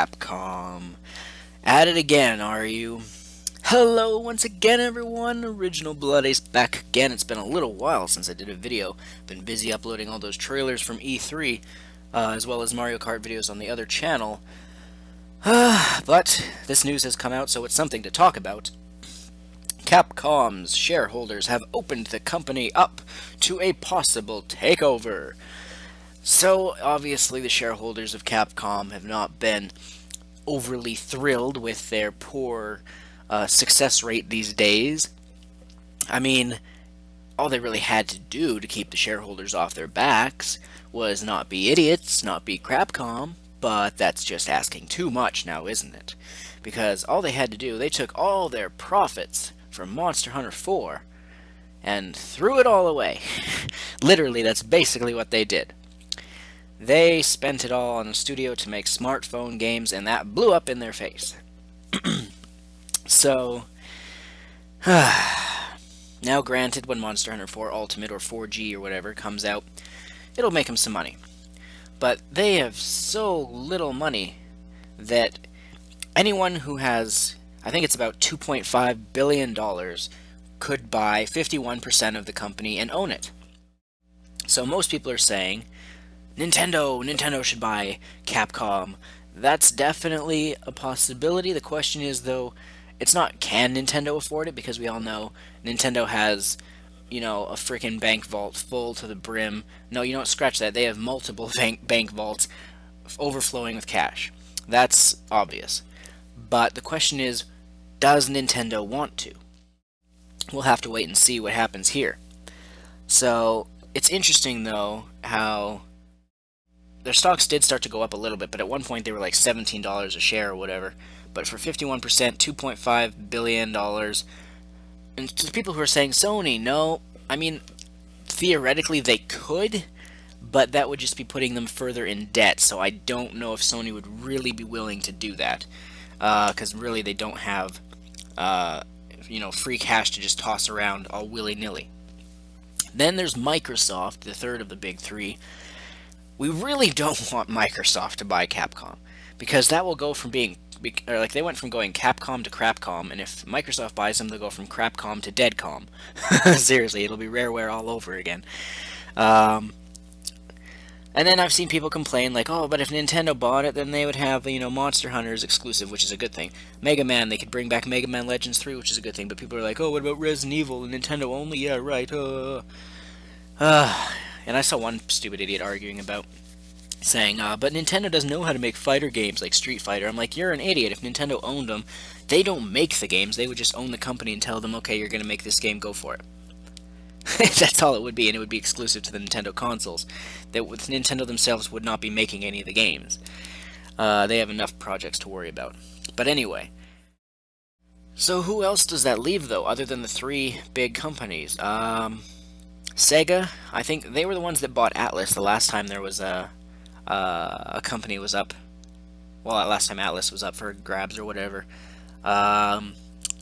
Capcom. At it again, are you? Hello once again, everyone. Original Blood Ace back again. It's been a little while since I did a video. Been busy uploading all those trailers from E3, as well as Mario Kart videos on the other channel. But this news has come out, so it's something to talk about. Capcom's shareholders have opened the company up to a possible takeover. So, obviously, the shareholders of Capcom have not been overly thrilled with their poor success rate these days. I mean, all they really had to do to keep the shareholders off their backs was not be idiots, not be Capcom, but that's just asking too much now, isn't it? Because all they had to do, they took all their profits from Monster Hunter 4 and threw it all away. Literally, that's basically what they did. They spent it all on a studio to make smartphone games, and that blew up in their face. So, now granted, when Monster Hunter 4 Ultimate or 4G or whatever comes out, it'll make them some money. But they have so little money that anyone who has, I think it's about $2.5 billion, could buy 51% of the company and own it. So most people are saying, Nintendo should buy Capcom. That's definitely a possibility. The question is, though, it's not can Nintendo afford it, because we all know Nintendo has, a freaking bank vault full to the brim. No, you don't scratch that. They have multiple bank vaults overflowing with cash. That's obvious. But the question is, does Nintendo want to? We'll have to wait and see what happens here. So, it's interesting, though, how their stocks did start to go up a little bit, but at one point they were like $17 a share or whatever. But for 51%, $2.5 billion. And to the people who are saying Sony, no, I mean, theoretically they could, but that would just be putting them further in debt, so I don't know if Sony would really be willing to do that. Because really they don't have, free cash to just toss around all willy-nilly. Then there's Microsoft, the third of the big three. We really don't want Microsoft to buy Capcom, because that will go from being, they went from going Capcom to Crapcom, and if Microsoft buys them, they'll go from Crapcom to Deadcom. Seriously, it'll be Rareware all over again. And then I've seen people complain, like, oh, but if Nintendo bought it, then they would have, Monster Hunters exclusive, which is a good thing. Mega Man, they could bring back Mega Man Legends 3, which is a good thing, but people are like, oh, what about Resident Evil and Nintendo only? Yeah, right, And I saw one stupid idiot arguing about saying, but Nintendo doesn't know how to make fighter games like Street Fighter. I'm like, you're an idiot. If Nintendo owned them, they don't make the games. They would just own the company and tell them, okay, you're going to make this game, go for it. That's all it would be, and it would be exclusive to the Nintendo consoles. That with Nintendo themselves would not be making any of the games. They have enough projects to worry about. But anyway. So who else does that leave, though, other than the three big companies? Sega, I think they were the ones that bought Atlas the last time there was a company was up. Well, last time Atlas was up for grabs or whatever.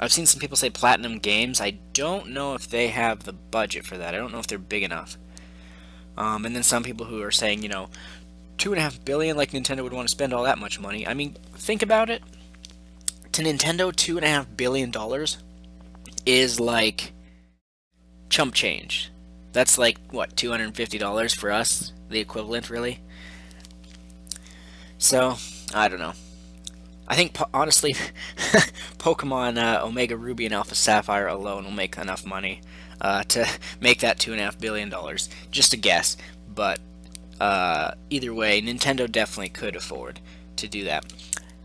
I've seen some people say Platinum Games. I don't know if they have the budget for that. I don't know if they're big enough. And then some people who are saying, $2.5 billion, like Nintendo would want to spend all that much money. I mean, think about it. To Nintendo, $2.5 billion is like chump change. That's like, what, $250 for us? The equivalent, really? So, I don't know. I think, honestly, Pokemon Omega Ruby and Alpha Sapphire alone will make enough money to make that $2.5 billion. Just a guess. But either way, Nintendo definitely could afford to do that.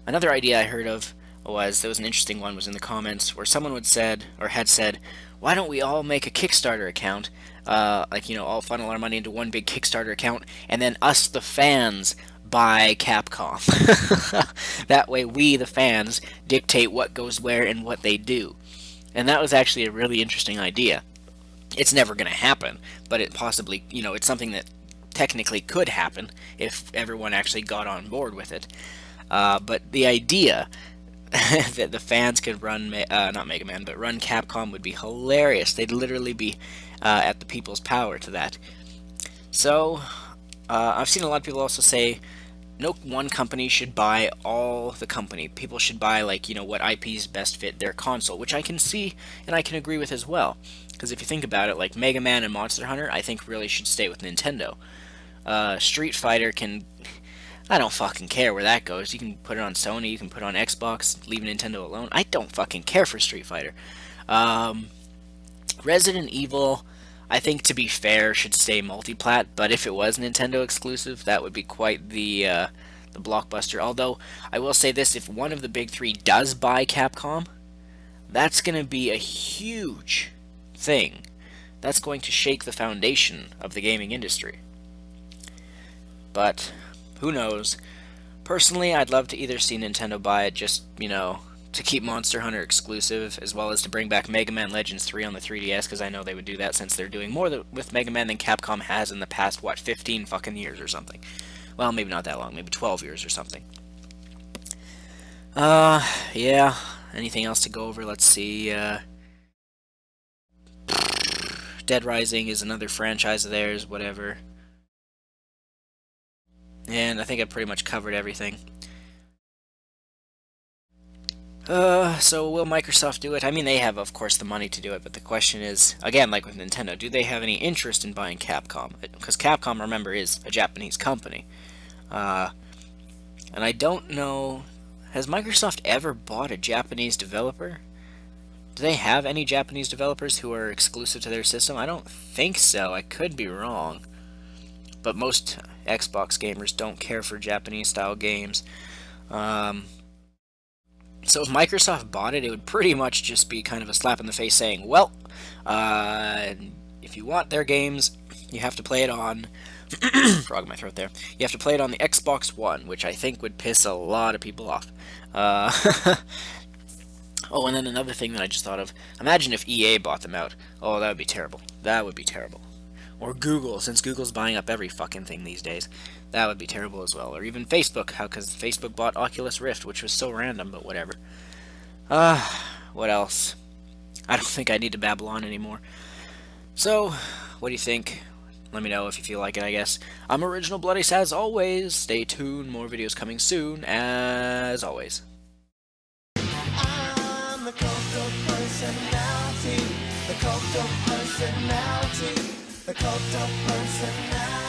Another idea I heard of there was an interesting one, was in the comments, where someone had said, why don't we all make a Kickstarter account, all funnel our money into one big Kickstarter account, and then us, the fans, buy Capcom. That way we, the fans, dictate what goes where and what they do. And that was actually a really interesting idea. It's never going to happen, but it possibly, it's something that technically could happen if everyone actually got on board with it. But the idea that the fans could run, not Mega Man, but run Capcom would be hilarious. They'd literally be at the people's power to that. So, I've seen a lot of people also say no one company should buy all the company. People should buy, like, what IPs best fit their console, which I can see and I can agree with as well. Because if you think about it, like Mega Man and Monster Hunter, I think really should stay with Nintendo. Street Fighter can. I don't fucking care where that goes. You can put it on Sony, you can put it on Xbox, leave Nintendo alone. I don't fucking care for Street Fighter. Um, Resident Evil, I think, to be fair, should stay multiplat, but if it was Nintendo exclusive, that would be quite the blockbuster. Although, I will say this, if one of the big three does buy Capcom, that's going to be a huge thing. That's going to shake the foundation of the gaming industry. But, who knows? Personally, I'd love to either see Nintendo buy it just, to keep Monster Hunter exclusive, as well as to bring back Mega Man Legends 3 on the 3DS, because I know they would do that since they're doing more with Mega Man than Capcom has in the past, 15 fucking years or something. Well, maybe not that long, maybe 12 years or something. Yeah. Anything else to go over? Let's see, Dead Rising is another franchise of theirs, whatever. And I think I pretty much covered everything. So will Microsoft do it? I mean, they have, of course, the money to do it, but the question is, again, like with Nintendo, do they have any interest in buying Capcom? Because Capcom, remember, is a Japanese company. And I don't know, has Microsoft ever bought a Japanese developer? Do they have any Japanese developers who are exclusive to their system? I don't think so. I could be wrong. But most Xbox gamers don't care for Japanese-style games. So if Microsoft bought it, it would pretty much just be kind of a slap in the face saying, well, if you want their games, you have to play it on... frog in my throat there. You have to play it on the Xbox One, which I think would piss a lot of people off. Oh, and then another thing that I just thought of. Imagine if EA bought them out. Oh, that would be terrible. That would be terrible. Or Google, since Google's buying up every fucking thing these days. That would be terrible as well. Or even Facebook, because Facebook bought Oculus Rift, which was so random, but whatever. What else? I don't think I need to babble on anymore. So, what do you think? Let me know if you feel like it, I guess. I'm Original Bloodies as always. Stay tuned, more videos coming soon, as always. I'm the cult of personality. The cult of personality. The cult of personality.